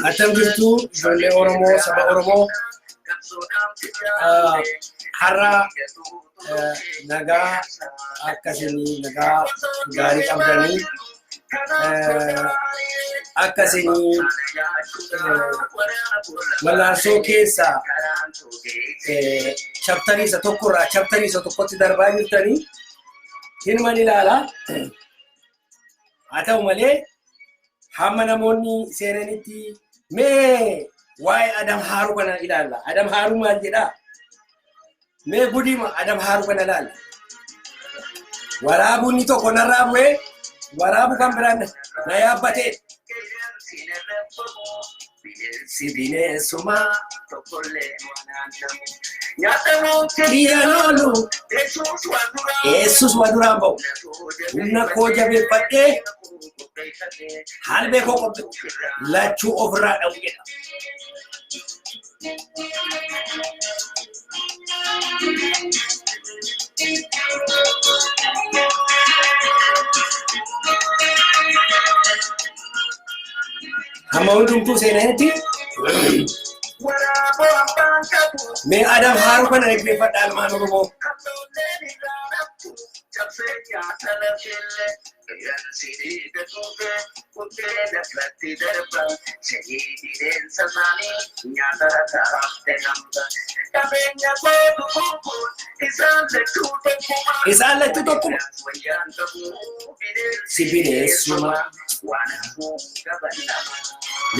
Atam jirtu ijoollee Oromoo saba Oromoo har'a nagaa akkasii nagaa gaarii qabdanii akkasii malaansoo keessa chaptarii isa tokkorraa chaptarii isa tokkotti darbaa jirtanii hinman ilaalaa. Haa ta'u malee hamma namoonni seenanitti mee waa'ee Adam Haaruu kana ilaalla. Adam Haaruu maal jedhaa? Mee gudima Adam Haaruu kana ilaalla. Waraabuu inni tokko narraa bu'ee waraabu kan biraan na yaabbatee. Si bineensuma tokkollee wanaanamu nyaatamu kiyanoolu Yesus waa duraan ba'u humna koo jabeeffadhee halbee koo qophe lachuu ofirraa dhabu jedha. Hamma hundumtuu seenanitti mee Adam Haaruu kana dhaggeeffadhaa ilmaan Oromoo. Isaan lachuu tokkuma. Si bineensuma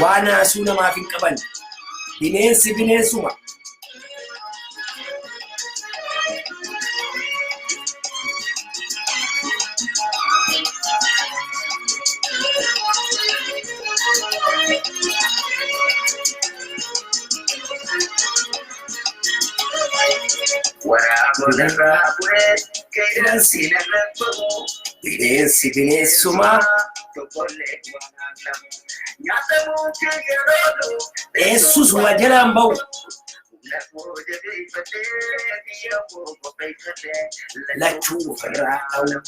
waan haasuu namaaf hin qaban. Bineensi bineensuma. Bineensi bineensuma. Yesus waa jalaan ba'u. Lachuu ofirraa dhawu.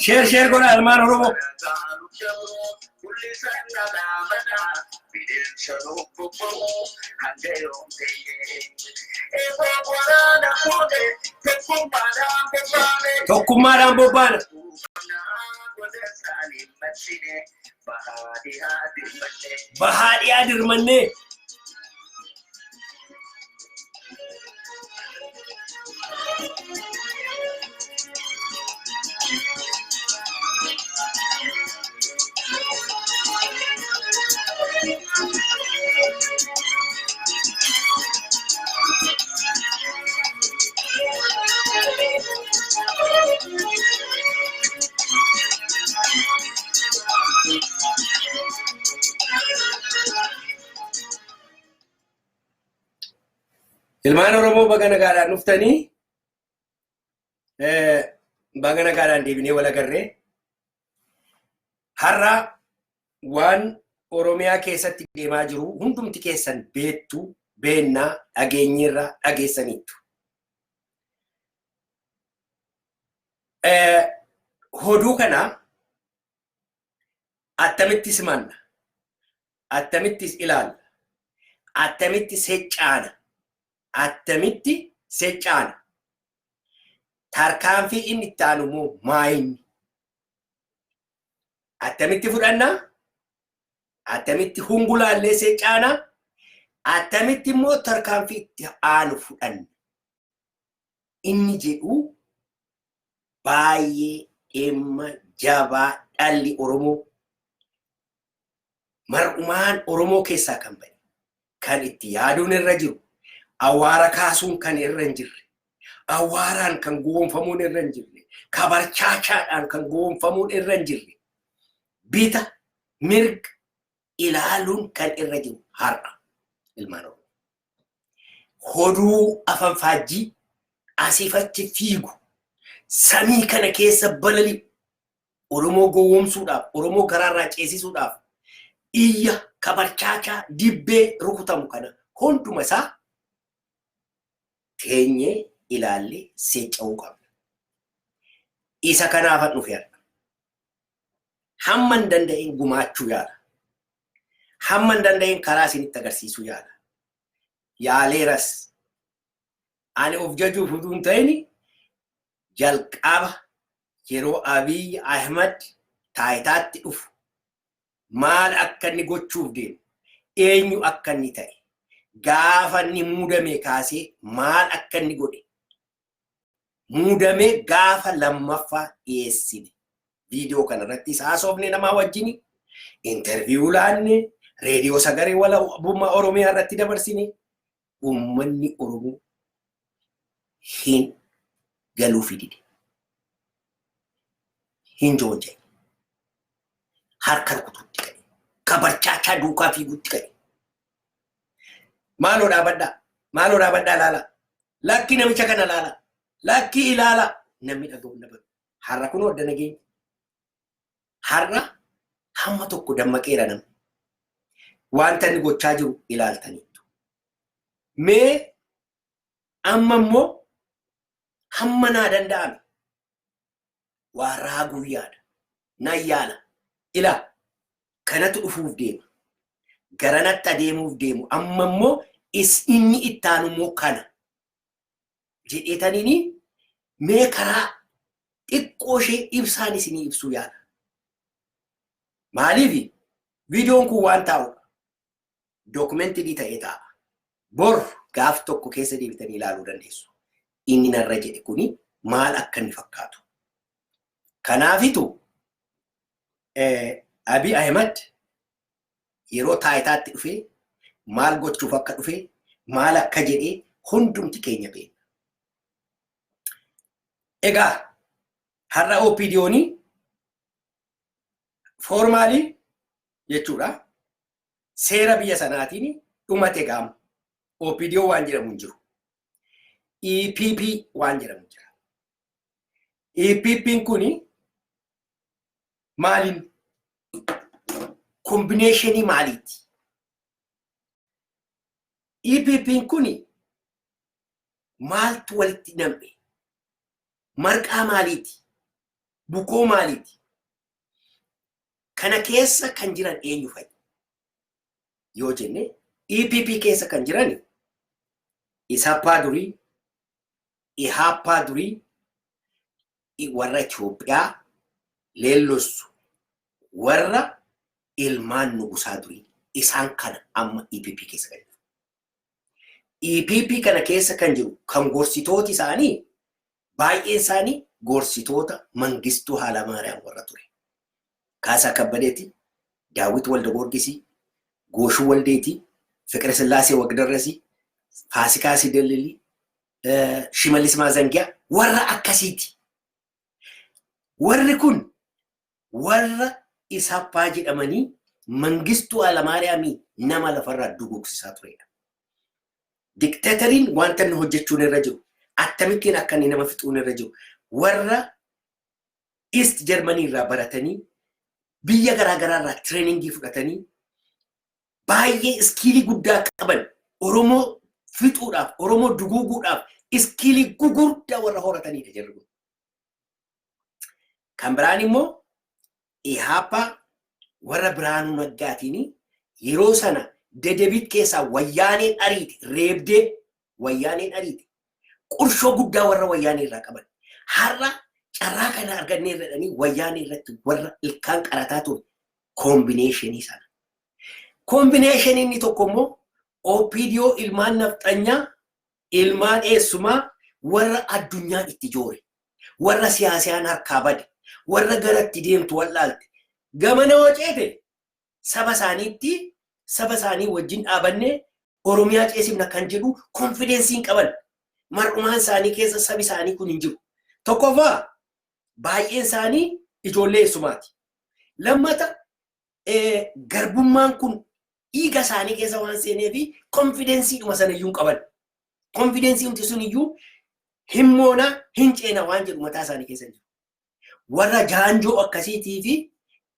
Share godha ilmaan Oromoo. Tokkummaadhaan bobbaana. Bahaadhiyaa dirmannee. Ilmaan Oromoo baga nagaadhaan dhuftanii baga nagaadhaan deebinee wal agarree har'a waan Oromiyaa keessatti deemaa jiru hundumti keessan beektu beennaa dhageenyirra dhageessaniittu. Hoduu kana attamitti simanna, attamitti ilaalla, attamitti seeccaana, attamitti seeccaana. Tarkaanfii inni itti aanu immoo maayinni. Attamitti fudhannaa, attamitti hungulaallee seeccaanaa, attamitti immoo tarkaanfii itti aanu fudhanna. Inni jedhu baay'ee dhimma jabaa dhalli Oromoo mar'umaan Oromoo keessaa kan ba'e kan itti yaaduun irra jiru awwaara kaasuun kan irra hin jirre awwaaraan kan goonfamuun irra hin jirre kabarchaachaadhaan kan goonfamuun irra hin jirre bita mirga ilaaluun kan irra jiru har'a ilmaan Oromoo. hoduu afan faajjii asiifachi fiigu samii kana keessa balali Oromoo gowwoomsuudhaaf Oromoo garaarraa ceesisuudhaaf iyya kabarchaachaa dibbee rukutamu kana hunduma isaa teenyee ilaallee seecca'uu qabna. Isa kanaafan dhufe har'a. Hamman danda'een gumaachuu yaala. Hamman danda'een karaa isinitti agarsiisuu yaala. Yaaleeras ani of jajuuf utuu hin ta'in jalqaba yeroo Abiy Ahmed taayitaatti dhufu maal akka inni gochuuf deemu eenyu akka inni ta'e gaafa inni muudame kaasee maal akka inni godhe muudame gaafa lammaffaa dhiyeessine viidiyoo kanarratti haasofne namaa wajjin interviyuu laanne reediyoo sagalee walabummaa Oromiyaa irratti dabarsine uummanni Oromoo hin galuu fidide. Hin joonje. Harka rukutuutti ka'e. Kabarchaachaa duukaa fiiguutti ka'e. Maaloo dhaabadhaa laala. Lakkii namicha kana laala. Lakkii ilaala. Namni dhaga'u nabatu. Har'a kun wadda nageenya. Har'a hamma tokko dammaqeera namni. Wanta inni gochaa jiru ilaaltaniitu. Mee amma immoo hamma naa danda'ame waa raaguu yaada. Nan yaala. Ilaa kanatu dhufuuf deema. Garanatti adeemuuf deemu. Amma immoo inni ittaanu immoo kana. Jedheetaniini mee karaa xiqqoo ishee ibsaan isinii ibsuu yaala. Maaliif viidiyoon kun waan taa'udha. Dookumentii ta'ee taa'a. Bor gaaf tokko keessa deebitanii ilaaluu dandeessu. Inni narra jedhe kuni maal akka inni fakkaatu. Kanaafitu Abiy Ahmed yeroo taayitaatti dhufee maal gochuuf akka dhufee maal akka jedhee hundumti keenya beekna. Egaa har'a OPDO'n foormaalii jechuudha. Seera biyya sanaatiin dhumate gaama. OPDO waan jedhamu hin jiru. EPP waan jedhamu jira. EPP'n kuni maaliin kombinashinii maaliiti? EPP'n kuni maaltu walitti nam'e? Marqaa maaliiti? Bukoo maaliiti? Kana keessa kan jiran eenyu fa'i? Yoo jenne EPP keessa kan jiran Isappaa durii, Ihaappaa durii, warra Itoophiyaa leellossu, warra ilmaan nugusaa durii isaan kana amma EPP keessa kan jiru. EPP kana keessa kan jiru kan gorsitooti isaanii baay'een isaanii gorsitoota Mangistuu Hayilamaariyaam warra ture. Kaasaa Kabbadeeti, Daawit Waldagoorgisii, Gooshuu Waldeetii, Fiqire Sillaasee Wagdarrasii, Faasikaa Sidellilii, Shimallis Maazangiyaa warra akkasiiti. Warri kun warra Isappaa jedhamanii Mangistuu Hayilamaariyaamii nama lafarraa dugugsisaa turedha. Dikteetariin wanta inni hojjechuun irra jiru akkamittiin akka inni nama fixuun irra jiru warra East Germany irraa baratanii biyya garaagaraa irraa tireeningii fudhatanii baay'ee iskiilii guddaa qaban Oromoo fixuudhaaf Oromoo duguuguudhaaf iskiilii gugurdaa warra horatanidha jarri kun. Kan biraan immoo Ihaappaa warra Biraanuu Naggaatiin yeroo sana Dedebiit keessaa wayyaaneen ariiti reebdee wayyaaneen ariiti qurshoo guddaa warra wayyaanee irraa qaban. Har'a carraa kana argannee irradhanii wayyaanee irratti warra ilkaan qarataa ture koombineeshinii sana. Koombineeshinii inni tokko immoo OPDO ilmaan nafxanyaa ilmaan eessumaa warra addunyaan itti joore warra siyaasaan harkaa bade warra garatti deemtu wallaalte gamana waceete saba isaaniitti saba isaanii wajjin dhaabannee Oromiyaa ceesifna kan jedhu konfidensiin qaban mar'umaan isaanii keessa sabi isaanii kun hin jiru. Tokkoffaa baay'een isaanii ijoollee eessumaati. Lammata garbummaan kun dhiiga isaanii keessa waan seenee fi konfidensiidhuma sana iyyuu qaban. Confidence umti sun iyyuu himmoona hin ceena waan jedhu mataa isaanii keessa jiru. Warra jaanjoo akkasiitii fi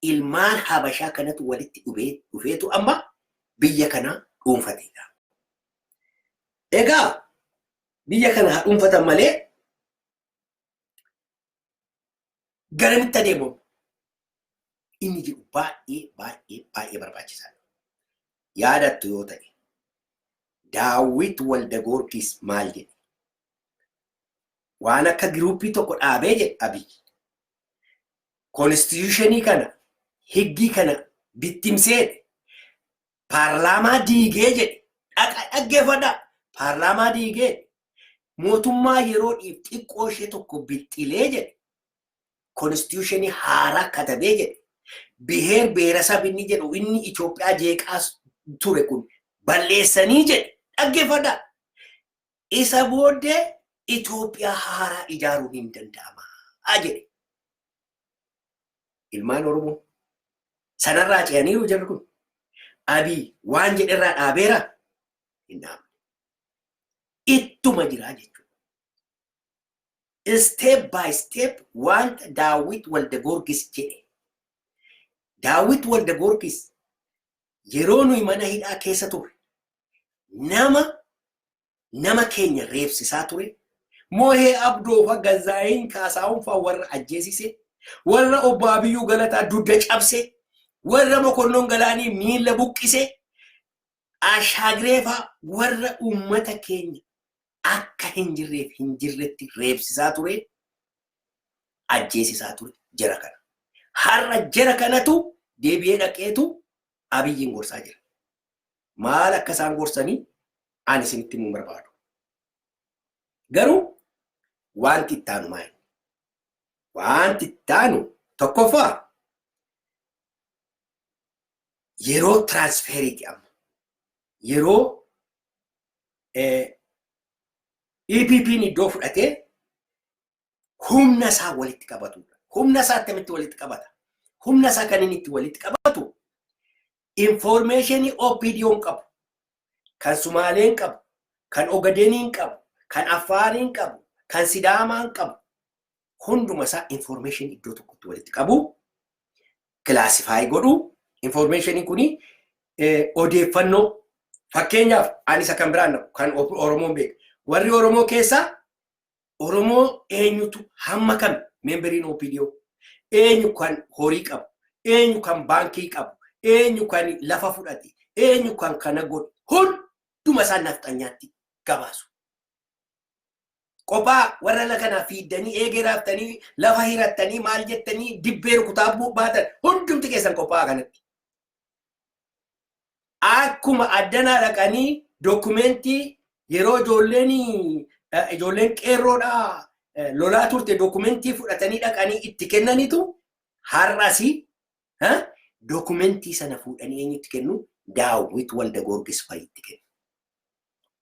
ilmaan Habashaa kanatu walitti dhufeetu amma biyya kana dhuunfatedha. Egaa biyya kana dhuunfatan malee garamitti adeemu inni jiru baay'ee barbaachisaadha. Yaadattu yoo ta'e Daawit Walda Goorgis maal jedhe? Waan akka giruuppii tokko dhaabee jedhe Abiyyi. Konstituushinii kana higgii kana bittimsee paarlaamaa diigee jedhe. Dhaggeeffadha. Paarlaamaa diigee mootummaa yeroo xiqqoo ishee tokko bixxilee jedhe. Konstituushinii haaraa katabee jedhe. Biheer beerasab inni jedhu inni Itoophiyaa jeeqaas ture kun balleessanii jedhe. Dhaggeeffadha. Isa booddee Itoophiyaa haaraa ijaaruun hin danda'ama jedhe. Ilmaan Oromoo sanarraa ce'aniiru jirru kun Abiy waan jedherraa dhaabeera hin dhaabne. Ittuma jiraa jechuudha. Step by step wanta Daawit Walda Goorgis jedhe. Daawit Walda Goorgis yeroo nuyi mana hidhaa keessa ture nama keenya reebsisaa ture. Moohee Abdoofa Gazaayin Kaasaawun fa'aa warra ajjeesise. Warra Obbo Abiyyuu Galataa dudda cabse. Warra Mokonnon Galaanii miila buqqise. Ashaagireefaa warra uummata keenya akka hin jirretti reebsisaa ture. Ajjeesisaa ture jara kana. Har'a jara kanatu deebi'ee dhaqeetu Abiyyiin gorsaa jira. Maal akka isaan gorsanii ani isinitti himuu barbaadu. Garuu wanti ittaanu maali? Wanti ittaanu tokkoffaa yeroo transferiiti amma. Yeroo EPP'n iddoo fudhatee humna isaa walitti qabatudha. Humna isaa akkamitti walitti qabata? Humna isaa kan inni itti walitti qabatu informationii OPDO'n qabu, kan Sumaaleen qabu, kan Ogadeniin qabu, kan Affaariin qabu, kan Sidaamaan qabu. Hunduma isaa information iddoo tokkotti walitti qabu, classify godhu. Informationii kuni odeeffannoo fakkeenyaaf ani isa kan biraan kan Oromoon beeku. Warri Oromoo keessaa Oromoo eenyutu hamma kam memberiin OPDO, eenyu kan horii qabu, eenyu kan baankii qabu, eenyu kan lafa fudhate, eenyu kan kana godhu, hunduma isaa nafxanyaatti gabaasu. Kophaa warra lakana fiiddanii eegeraftanii lafa hirattanii maal jettanii dibbee rukutaa baatan hundumti keessan kophaa kanatti. Akkuma addanaa dhaqanii dokumentii yeroo ijoolleen qeerroodhaa lolaa turte dokumentii fudhatanii dhaqanii itti kennanitu har'asi dokumentii sana fuudhanii eenyutti kennu? Daawit Walda Goorgis fa'aa itti kennu.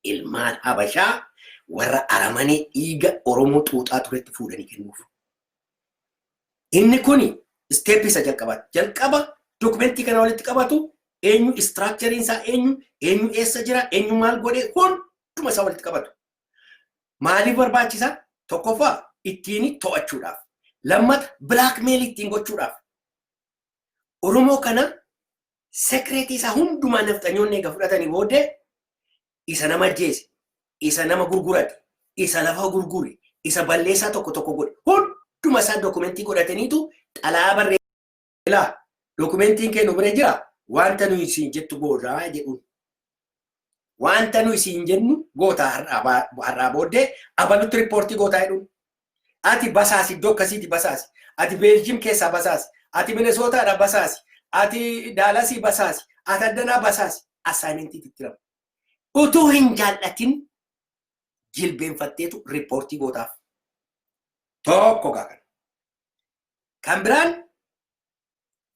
Ilmaan Habashaa warra aramanii dhiiga Oromoo xuuxaa turetti fuudhanii kennuuf. Inni kuni step isa jalqaba dokumentii kana walitti qabatu eenyu structurein isaa eenyu eessa jira eenyu maal godhe hunduma isaa walitti qabatu. Maaliif barbaachisa? Tokkoffaa ittiin to'achuudhaaf. Lammata blackmail ittiin gochuudhaaf. Oromoo kana secret isaa hundumaa nafxanyoonni eega fudhatanii booddee isa nama ajjeese, isa nama gurgurate, isa lafa gurgure, isa balleessaa tokko godhe hunduma isaa dokumentii godhataniitu xalaa barreessaa. Dokumentiin kennu bira jira. Wanta nuyi siin jettu gootaa jedhuun. Wanta nuyi siin jennu gootaa har'aa booddee abalutti riippoortii gootaa jedhuun. Ati basaasi iddoo akkasiiti basaasi. Ati Beeljiim keessaa basaasi. Ati Minesootaadhaa basaasi. Ati Daalasii basaasi. Ati Addanaa basaasi. Assaayimentii tittiramu. Utuu hin jaallatin jilbeenfatteetu riippoortii gootaaf. Tokko gaafan. Kan biraan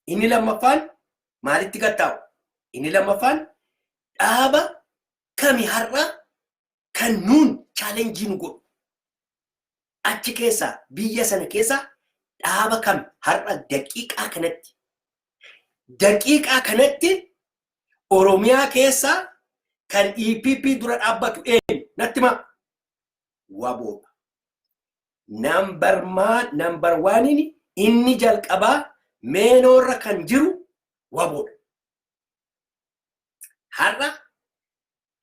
inni lammaffaan maalitti gattaa'u? Inni lammaffaan dhaaba kami har'a kan nuun chaalenjii nu godhu. Achi keessaa biyya sana keessaa dhaaba kam har'a daqiiqaa kanatti Oromiyaa keessaa kan EPP dura dhaabbatu eenyu? Nattima waboo. Number one inni jalqabaa meenorra kan jiru waboo. Har'a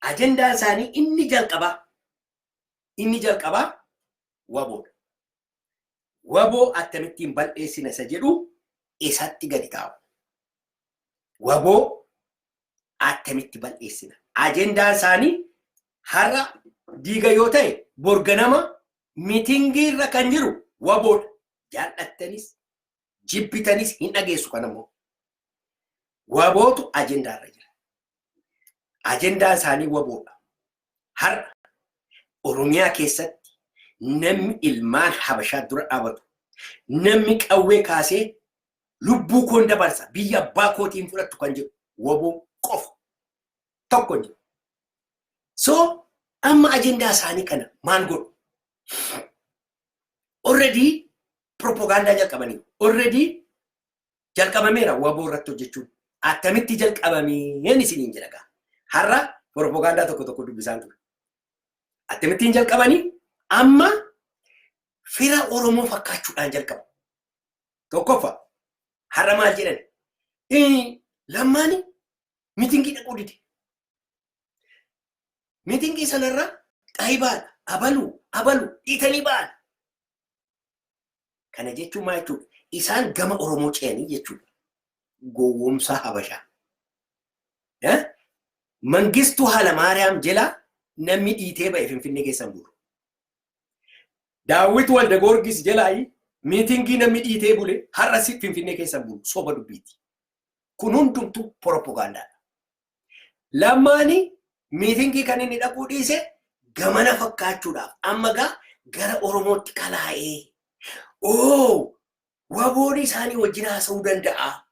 ajendaan isaanii inni jalqabaa waboo. Waboo akkamittiin bal'eessina isa jedhu isatti gadi taa'u. Waboo akkamitti bal'eessina. Ajendaan isaanii har'a diiga yoo ta'e borganama miitingii irra kan jiru waboodha. Jaallattanis jibbitanis hin dhageessu kanammoo. Wabootu ajendaa irra jira. Ajendaan isaanii waboodha. Har'a Oromiyaa keessatti namni ilmaan Habashaa dura dhaabatu, namni qawwee kaasee lubbuu koon dabarsa biyya abbaa kootiin fudhattu kan jedhu waboo qofa tokko jiru. So amma ajendaa isaanii kana maal godhu? Already propaganda jalqabanii. Already jalqabameera waboo irratti hojjechuun. Akkamitti jalqabameen isiniin jedha gaa. Har'a propaganda tokko dubbisaan ture. Akkamittiin jalqabanii amma fira Oromoo fakkaachuudhaan jalqabu. Tokkoffaa har'a maal jedhan? Lammaani miitingii dhaquu dide. Miitingii sanarra xaayibaadha. Abaluu dhiitanii ba'an. Kana jechuun maal jechuudha? Isaan gama Oromoo ce'anii jechuudha. Gowwoomsaa Habashaa. Mangistuu Hayilamaariyaam jala namni dhiitee ba'e Finfinnee keessan bulu. Daawit Waldagoorgis jalaayi miitingii namni dhiitee bule har'as Finfinnee keessan bulu soba dubbiiti. Kun hundumtuu propagaandaadha. Lammaani miitingii kan inni dhaquu dhiise gamana fakkaachuudhaaf amma gara Oromootti kalaa'ee. Waboon isaanii wajjin haasa'uu danda'a.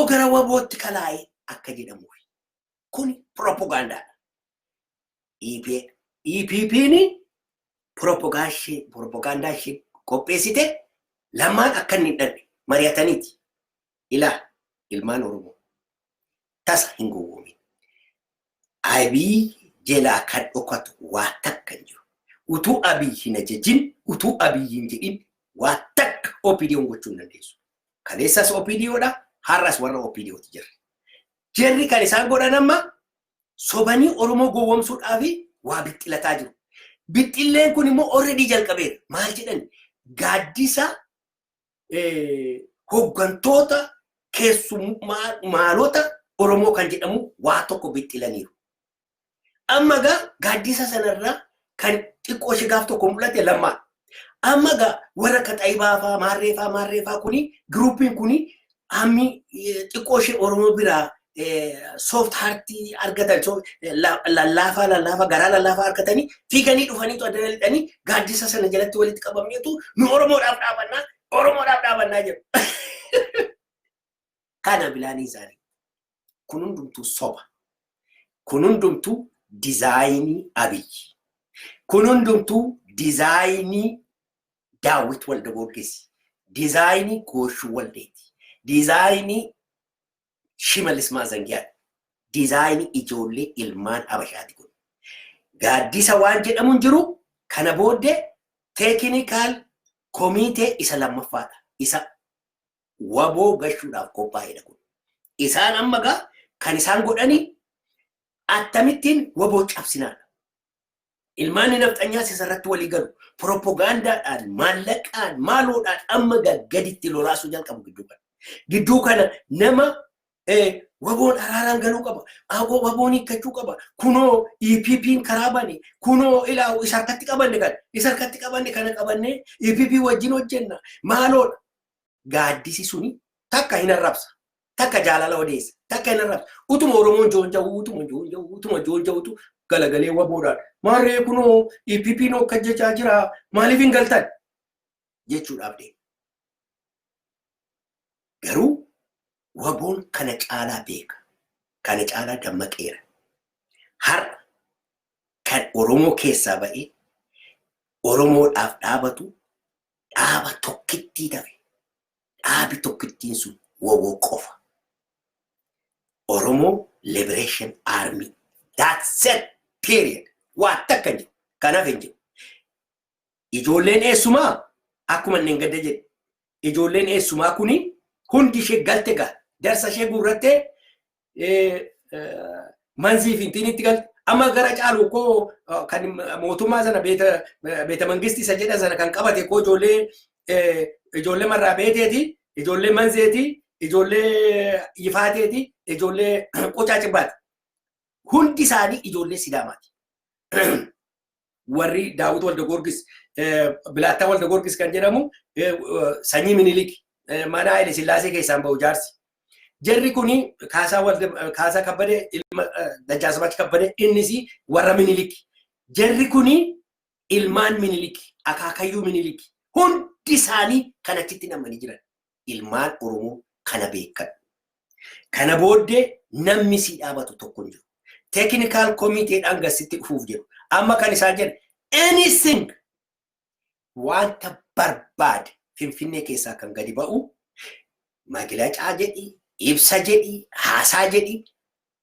Gara wabootti kalaa'ee akka jedhamuuf. Kun propagaandaadha. EPP'n propagaandaa ishee qopheessite lamaan akka inni dhanne mari'ataniiti. Ilmaan Oromoo tasa hin gowwoomin. Abiy jalaa kan dhokatu waa takka hin jiru. Utuu Abiy hin ajajin, utuu Abiy hin jedhin waa takka OPDO'n gochuu hin dandeessu. Kaleessas OPDO'dha, har'as warra OPDO'ti jirra. Jarri kan isaan godhan amma sobanii Oromoo gowwoomsuudhaaf waa bixxilataa jiru. Bixxilleen kun immoo already jalqabeera. Maal jedhan? Gaaddisa hoggantoota keessummaalota Oromoo kan jedhamu waa tokko bixxilaniiru. Amma gaaddisa sanarraa kan xiqqoo ishee gaaf tokko mul'ate lammaan. Amma warra akka Xaayibaafaa maarreefaa kuni giruupiin kuni hammi xiqqoo ishee Oromoo biraa soft heartii argatan lallaafa garaa lallaafa argatanii fiiganii dhufanii adda lixanii gaaddisa sana jalatti walitti qabamneetu nu Oromoodhaaf dhaabannaa jedhu. Kana bilaanii isaanii. Kun hundumtuu soba. Kun hundumtuu dizaayinii Abiyyi. Kun hundumtuu dizaayinii Daawit Waldagoorgis. Dizaayinii Gooshuu Waldeeti. Dizaayinii Shimallis Maazangiyaadha. Dizaayinii ijoollee ilmaan Habashaati kun. Gaaddisa waan jedhamu hin jiru kana booddee teeknikaal komitee isa lammaffaadha. Isa waboo gashuudhaaf qophaa'edha kun. Isaan amma kan isaan godhanii akkamittiin waboo cabsinaadha. Ilmaan nafxanyaas isarratti walii galu. Propagaandaadhaan, maallaqaan, maaloodhaan amma gaditti lolaasuu jalqabu gidduu kana nama waboon araaraan galuu qaba. Waboon hiikkachuu qaba. Kunoo EPP'n karaa bane. Kunoo ilaahu isa harkatti qabanne kana qabannee EPP wajjin hojjenna. Maaloodha. Gaaddisi suni takka hin arrabsa. Takka jaalala odeessa. Takka hin arrabsa. Utuma Oromoon joonja'uutu galagalee waboodhaan. Maarree kunoo EPP'n akka jechaa jira. Maaliif hin galtan? Jechuudhaaf deema. Garuu waboon kana caalaa beeka. Kana caalaa dammaqeera. Har'a kan Oromoo keessaa ba'ee Oromoodhaaf dhaabatu dhaaba tokkittii tafe. Dhaabi tokkittiin sun waboo qofa. Oromoo Liberation Army. That's it. Period. waan takka jiru kanaaf hin jiru. Ijoolleen eessumaa akkuma inni hin gadda jedhe ijoolleen eessumaa kuni hundi ishee galte gaa darsa ishee guurrattee manzii fi intinitti galte amma gara caalu koo kan mootummaa sana beeta mangisti isa jedha sana kan qabate koo ijoollee marraa beeteeti ijoollee manzeeti ijoollee ifaateeti ijoollee qocaa cibbaati hundi isaanii ijoollee sidaamaati. Warri Daawit Walda Goorgis Bilaattaa Walda Goorgis kan jedhamu sanyii Minilik mana Haile Sillaasee keessaan ba'u jaarsi. Jarri kuni Kaasaa Kabbadee ilma Dajjaasmaach Kabbadee innis warra Minilik. Jarri kuni ilmaan Minilik akaakayyuu Minilik hundi isaanii kanatti namanii jiran ilmaan Oromoo kana beekan. Kana booddee namni si dhaabatu tokko hin jiru. Technical committee dhaan gasitti dhufuuf jiru. Amma kan isaan jedhan anything wanta barbaade Finfinnee keessaa kan gadi ba'u Magilacaa jedhi ibsa jedhi haasaa jedhi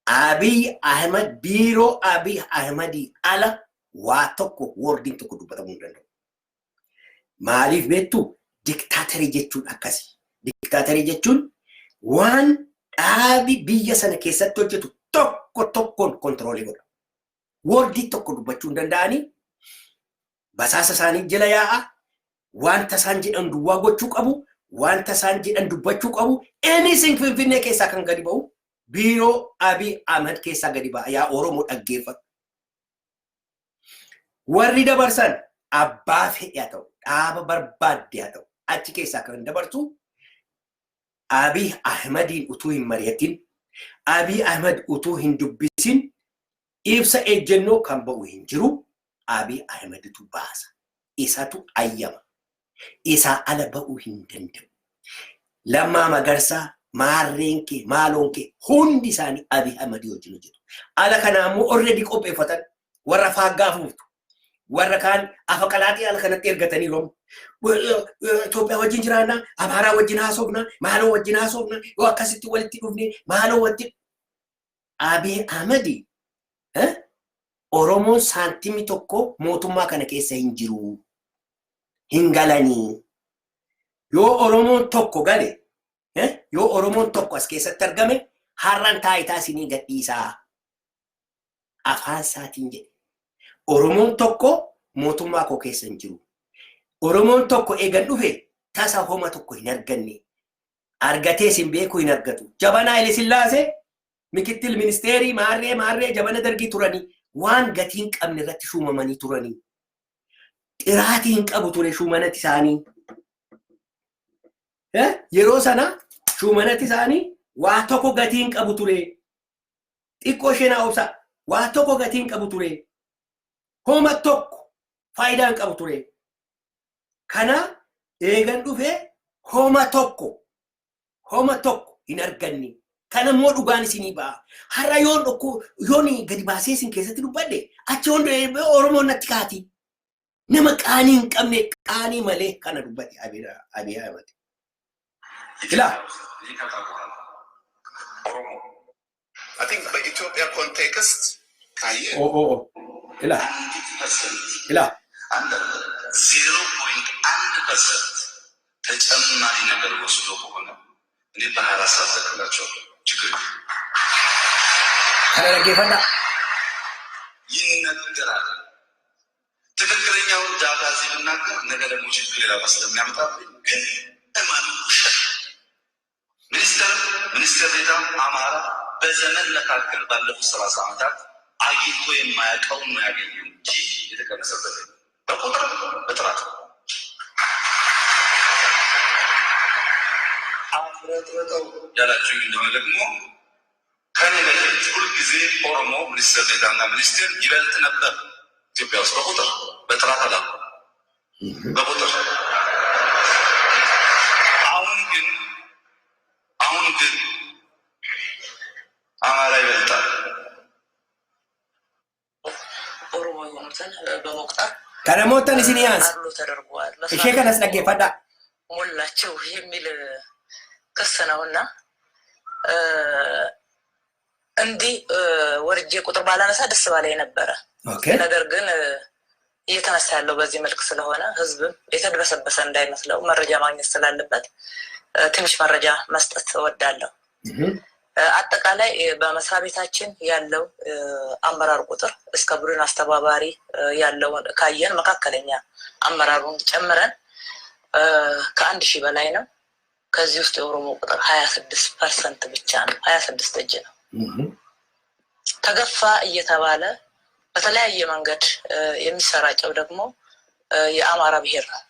Abiy Ahmed biiroo Abiy Ahmedii ala waa tokko wordiin tokko dubbatamuu hin danda'u. Maaliif beektu diktaatarii jechuun akkasi. Diktaatarii jechuun waan dhaabi biyya sana keessatti hojjetu tokkoon kontroolii godha. Wordii tokko dubbachuu hin danda'anii basaasa isaanii jala yaa'a wanta isaan jedhan duwwaa gochuu qabu wanta isaan jedhan dubbachuu qabu anything Finfinnee keessaa kan gadi ba'u biiroo Abiy Ahmed keessaa gadi ba'a yaa Oromoo dhaggeeffatu. Warri dabarsan abbaa fedhe haa ta'u dhaaba barbaadde haa ta'u achi keessaa kan dabarsu Abiy Ahmediin utuu hin mari'atin Abiy Ahmed utuu hin dubbisin ibsa ejjennoo kan ba'u hin jiru Abiy Ahmeditu baasa. Isatu ayyama. Isaa ala ba'uu hin danda'u. Lammaa Magarsaa maarreen kee maaloon kee hundi isaanii Abiy Ahmedii wajjin hojjetu. Ala kana ammoo already qopheeffatan warra faaggaa fuutu. Warra kaan afa qalaaxii ala kanatti ergatanii romu. Itoophiyaa wajjin jiraannaa, Amaaraa wajjin haasofnaa, maaloo wajjin haasofnaa, yoo akkasitti walitti dhufnee maaloo wajjin Abiy Ahmedii Oromoon saantimii tokko mootummaa kana keessa hin jiru. Hin galanii. Yoo Oromoon tokko gale, yoo Oromoon tokko as keessatti argame, har'aan taayitaa isinii gadhiisaa. Afaan isaatiin jedhe. Oromoon tokko mootummaa koo keessa hin jiru. Oromoon tokko eegan dhufe tasa homa tokko hin arganne. Argatee sin beeku hin argatu. Jabanaa Haile Sillaasee Mikittil ministeerii maarree jabana dargii turanii waan gatii hin qabne irratti shuumamanii turanii. Xiraatii hin qabu ture shuumanati isaanii. Yeroo sana shuumanati isaanii waa tokko gatii hin qabu ture. Xiqqoo isheen haa'obsa waa tokko gatii hin qabu ture. Homa tokko faayidaa hin qabu ture. Kana eegan dhufe homa tokko hin arganne. Kana immoo dhugaan isinii ba'a. Har'a yoon gadi baasee isin keessatti dubbadde achi hundi Oromoon natti kaati. Nama qaanii hin qabne qaanii malee kana dubbate Abiy Ahmed. Ilaa. I think by Ethiopia context, Ilaa. Under 0.1% ተጨማሪ ነገር ወስዶ ከሆነ እኔ በ24 ሰዓት ተከላቸዋለሁ። ችግር Dhaggeeffadhaa. ይነገራል። ትክክለኛውን ዳታ እዚህ ብናገር ነገ ደግሞ ችግር ሌላ ስለሚያመጣብኝ ግን እማን ውሸት ሚኒስትር ዴኤታ አማራ በዘመን መካከል ባለፉት 30 ዓመታት አግኝቶ የማያውቀውን ነው ያገኘው እንጂ የተቀነሰበት በቁጥር በጥራት አፍረጥረጠው ያላችሁኝ እንደሆነ ደግሞ ከኔ በፊት ሁልጊዜ ኦሮሞ ሚኒስትር ዴኤታና ሚኒስትር ይበልጥ ነበር ኢትዮጵያ ውስጥ በቁጥር በጥራት አላ በቁጥር አሁን ግን አማራ ይበልጣል። ኦሮሞ የሆኑትን በመቁጠር ከነሞተን ሲኒያንስ አሉ ተደርጓል። እሺ ከነስ dhaggeeffadhaa. ሞላቸው የሚል ክስ ነውና እንዲህ ወርጄ ቁጥር ባላነሳ ደስ ባላይ ነበረ። ነገር ግን እየተነሳ ያለው በዚህ መልክ ስለሆነ ህዝብም የተድበሰበሰ እንዳይመስለው መረጃ ማግኘት ስላለበት ትንሽ መረጃ መስጠት እወዳለሁ። አጠቃላይ በመስሪያ ቤታችን ያለው አመራር ቁጥር እስከ ቡድን አስተባባሪ ያለው ካየን መካከለኛ አመራሩን ጨምረን ከ1000 በላይ ነው። ከዚህ ውስጥ የኦሮሞ ቁጥር 26% ብቻ ነው። 26 እጅ ነው። ተገፋ እየተባለ በተለያየ መንገድ የሚሰራጨው ደግሞ የአማራ ብሔር ነው።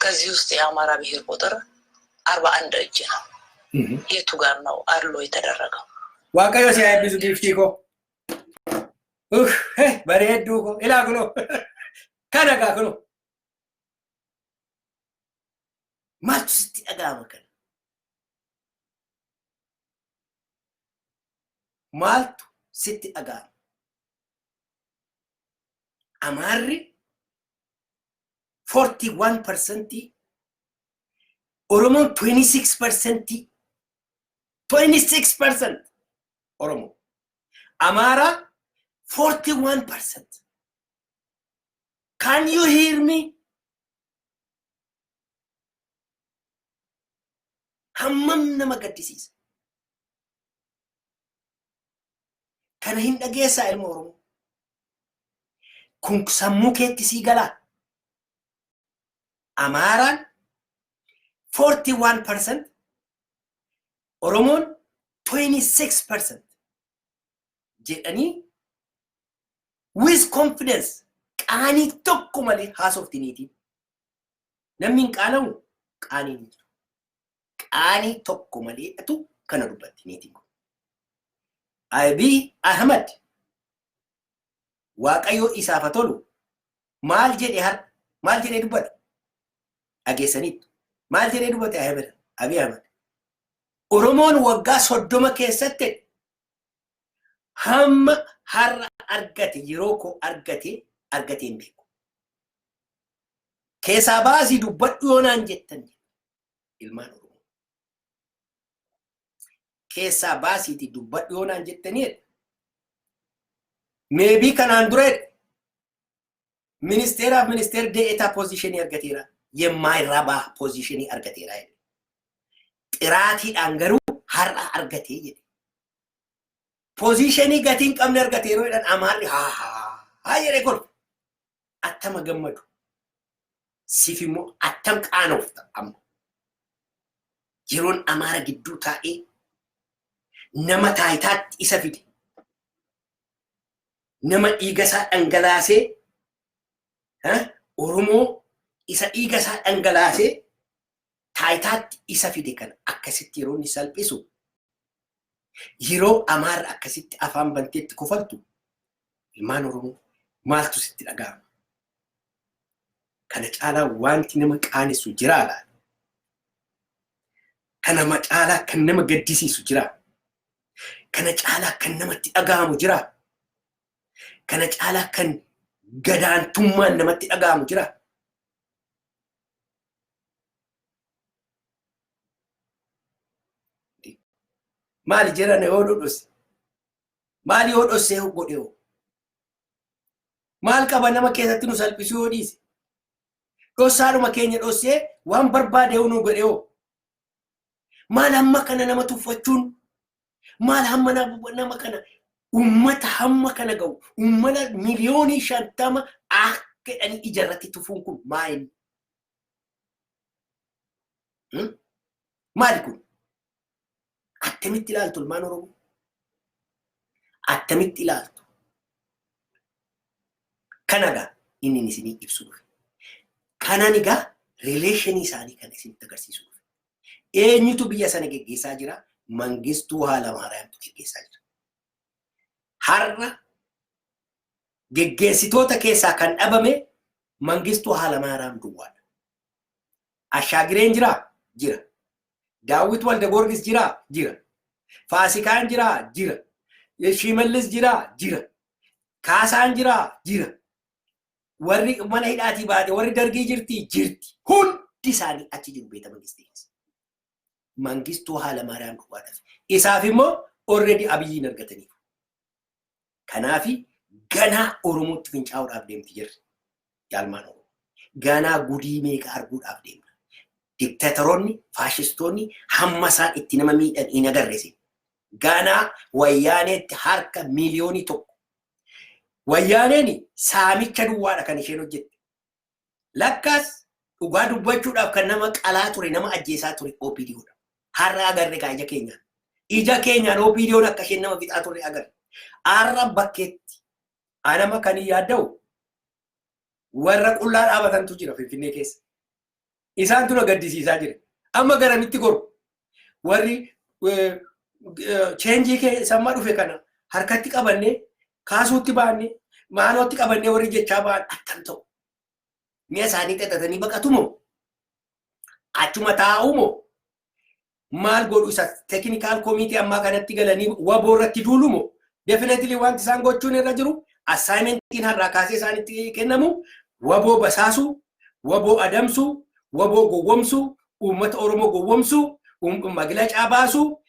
ከዚህ ውስጥ የአማራ ብሔር ቁጥር 41 እጅ ነው። የቱ ጋር ነው አድሎ የተደረገው? ዋቀዮ ሲያይብዙ ጊፍቲኮ በሬዱኮ ኢላግኖ ከነጋግኖ ማልቱ ስቲ አጋመከን ማልቱ ስቲ አጋ አማሪ 41% ኦሮሞ 26% 26% ኦሮሞ አማራ 41%. Can you hear me? hammam nama gaddisiisa. Kana hin dhageessaa ilma Oromoo. Kun sammuu keetti sii galaa. Amaaraan 41%, Oromoon 26% jedhanii with confidence qaanii tokko malee haasoftiniitiin. Namni hin qaanamu qaanii ni jiru. Qaanii tokko malee atu kana dubbattiniitiin. Abiy Ahmed Waaqayyo isaaf tolu maal jedhe har maal jedhe dubbata dhageessaniitu maal jedhe dubbate Abiy Ahmed Oromoon waggaa 30 keessatti hamma har'a argate yeroo ko argate hin beeku. Keessaa baasii dubbadhu yoonaan jettan ilmaan Oromoo. Keessaa baasiiti dubbadhu yoonaan jettanii maybe kanaan dura ministeer deetaa positionii argateera. የማይረባ ፖዚሽን argateera. Xiraatiidhaan garuu har'a argatee jedhe. Positionii gatiin qabne argateeroo jedhan Amaarri haa jedhe kun attama gammadu. Siif immoo attam qaanofta amma. Yeroon Amaara gidduu taa'ee nama taayitaatti isa fide. Nama dhiigasaa dhangalaasee Oromoo isa dhiigasaa dhangalaasee taayitaatti isa fide kan akkasitti yeroo inni salphisu yeroo Amaara akkasitti afaan banteetti kofaltu ilmaan Oromoo maaltu sitti dhaga'ama? Kana caalaa wanti nama qaanessu jira laata? Kana caalaa kan nama gaddisiisu jira? Kana caalaa kan namatti dhaga'amu jira? Kana caalaa kan gadaantummaan namatti dhaga'amu jira? Maali jedhane yoo dhodhose? Maali yoo dhossee godhe hoo? Maal qaba nama keessatti nu salphisuu yoo dhiise? Dhossaadhuma keenya dhossee waan barbaade yoo nu godhe hoo? Maal hamma kana nama tuffachuun? Maal hamma nama kana ummata hamma kana ga'u? Ummata miliyoonii 50 akka jedhanii ijarratti tufuun kun maali? Maali kun? Attamitti ilaaltu ilmaan Oromoo? Attamitti ilaaltu? Kanagaa inni isinii ibsu dhufe. Kanaan egaa rileeshinii isaanii kan isinitti agarsiisu dhufe. Eenyutu biyya sana geggeessaa jira? Mangistuu Hayilamaariyaamtu geggeessaa jira. Har'a geggeessitoota keessaa kan dhabame Mangistuu Hayilamaariyaam duwwaadha. Ashaagireen jira? Jira. Daawit Waldagiyoorgis jira? Jira. Faasikaan jira? Jira. Shimallis jira? Jira. Kaasaan jira? Jira. Warri mana hidhaatii baate warri dargii jirti? Jirti. Hundi isaanii achi jiru beeta mangistii keessa. Mangistuu Hayilamaariyaam duwwaadhaaf. Isaaf immoo already abiyyiin argataniiru. Kanaafi ganaa Oromootti fincaa'uudhaaf deemti jirti. Yaalmaan Oromoo. Ganaa gudii meeqa arguudhaaf deemna. Diktaatoroonni, faashistoonni hamma isaan itti nama miidhan hin agarreesin. Ganaa wayyaaneetti harka miliyoonii tokko. Wayyaaneen saamicha duwwaadha kan isheen hojjette. Lakkaas dhugaa dubbachuudhaaf kan nama qalaa ture, nama ajjeesaa ture OPDOdha. Har'a agarre kaa ija keenyaan. Ija keenyaan OPDOon akka isheen nama fixaa ture agarre. Har'a bakkeetti anama kan yaadda'u warra qullaa dhaabatantu jira Finfinnee keessa. Isaantu na gaddisiisaa jira. Amma garamitti goru. Warri cheenjii keessa dhufe kana harkatti qabannee kaasuutti baannee maalootti qabannee warri jechaa ba'an akkam ta'u. Mi'a isaanii xaxatanii baqatu moo? Achuma taa'u moo? Maal godhu isa technical committee ammaa kanatti galanii waboo irratti duulu moo? Definitely wanti isaan gochuun irra jiru assignmentiin har'aa kaasee isaanitti kennamu waboo basaasuu, waboo adamsuu, waboo gowwomsuu, uummata Oromoo gowwomsuu, maglacaa baasuu,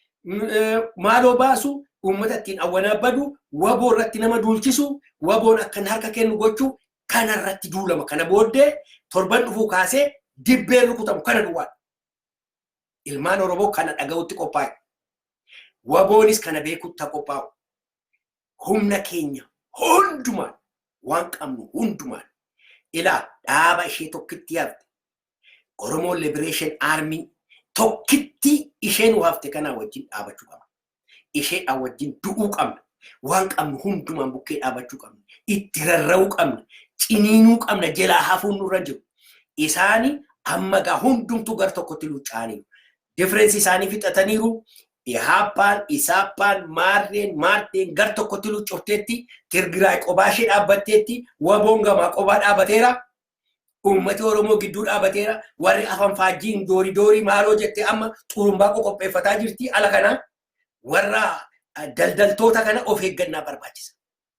maaloo baasuu, uummata ittiin awwanabbadu, waboo irratti nama duulchisu, waboon akkan harka kennu gochuu kana irratti duulama. Kana booddee torban dhufuu kaasee dibbeen rukutamu kana duwwaadha. Ilmaan Oromoo kana dhaga'utti qophaa'e. Waboonis kana beekutti qophaa'u. Humna keenya hundumaan waan qabnu hundumaan ilaa dhaaba ishee tokkitti yaabde. Oromoo Liberation Army tokkitti isheen waafte kanaa wajjin dhaabachuu qabna. Ishee wajjin du'uu qabna. Waan qabnu hundumaan bukkee dhaabachuu qabna. Itti rarra'uu qabna. Ciniinuu qabna jalaa hafuun nurra jiru. Isaani amma gaa hundumtuu gar tokkotti luucca'aniiru. Difference isaanii fixataniiru. Ihaappaan, Isaappaan, Maarteen gar tokkotti luuccofteetti, Tigiraay qophaa ishee dhaabbatteetti, waboon gamaa qophaa dhaabateera. Uummati Oromoo gidduu dhaabateera. Warri afaan faajjiin doorii maaloo jettee amma xurumbaa qopheeffataa jirti. Ala kana warra daldaltoota kana of eeggannaa barbaachisa.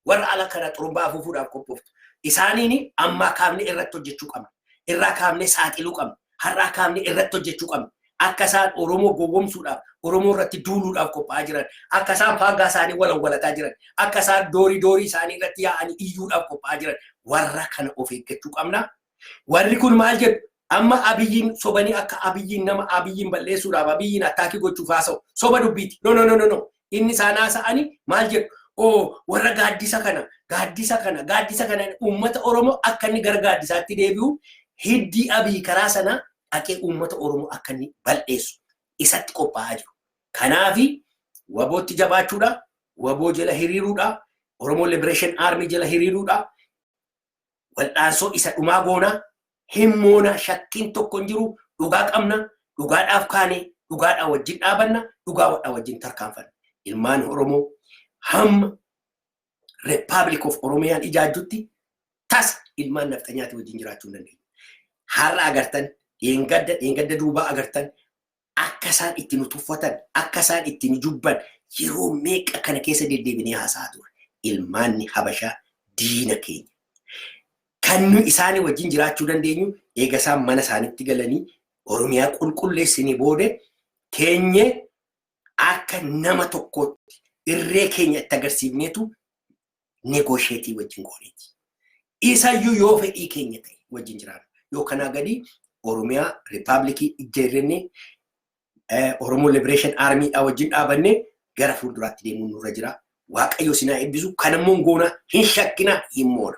Warra ala kana xurumbaa afuufuudhaaf qophooftu. Isaaniin ammaa kaafne irratti hojjechuu qabna. Irraa kaafne saaxiluu qabna. Har'aa kaafne irratti hojjechuu qabna. Akka isaan Oromoo gowwomsuudhaaf, Oromoo irratti duuluudhaaf qophaa'aa jiran, akka isaan faangaa isaanii walawwalataa jiran, akka isaan doorii isaanii irratti yaa'anii iyyuudhaaf qophaa'aa jiran, warra kana of eeggachuu qabna. Warri kun maal jedhu? Amma abiyyiin sobanii akka abiyyiin balleessuudhaaf, abiyyiin attaakii gochuuf haasa'u. Soba dubbiiti. No. Inni isaan haasa'anii maal jedhu? Warra gaaddisa kana uummata Oromoo akka inni gara gaaddisaatti deebi'u hiddii abii karaa sanaa dhaqee uummata Oromoo akka inni balleessu isatti qophaa'aa jiru. Kanaafi wabootti jabaachuudha, waboo jala hiriiruudha, Oromoo Liberation Army jala hiriiruudha. Waldhaansoo isa dhumaa goonaa, himmoona shakkiin tokko hin jiru, dhugaa qabna, dhugaadhaaf kaane, dhugaadhaa wajjin dhaabanna, dhugaadhaa wajjin tarkaanfanna. Ilmaan Oromoo hamma Republic of Oromiyaan ijaajjutti tas ilmaan naftanyaati wajjin jiraachuu hin dandeenye. Har'a agartan dheengadda duubaa agartan akka isaan itti nu tuffatan, akka isaan itti nu jubban yeroo meeqa kana keessa deddeebinee haasa'aa ture. Ilmaanni Habashaa diina keenya. Kan nu isaanii wajjin jiraachuu dandeenyu eega isaan mana isaanitti galanii Oromiyaa qulqulleessinii booda keenye akka nama tokkootti irree keenya itti agarsiifneetu negoosheetii wajjin gooneeti. Isayyuu yoo fedhii keenya ta'e wajjin jiraannu. Yoo kanaa gadi Oromiyaa Riippaabilikii ijaarrannee Oromoo Liberation Army wajjin dhaabannee gara fuulduraatti deemuun nurra jira. Waaqayyo sinaa eebbisu. Kanammoo goona hin shakkina hin moona.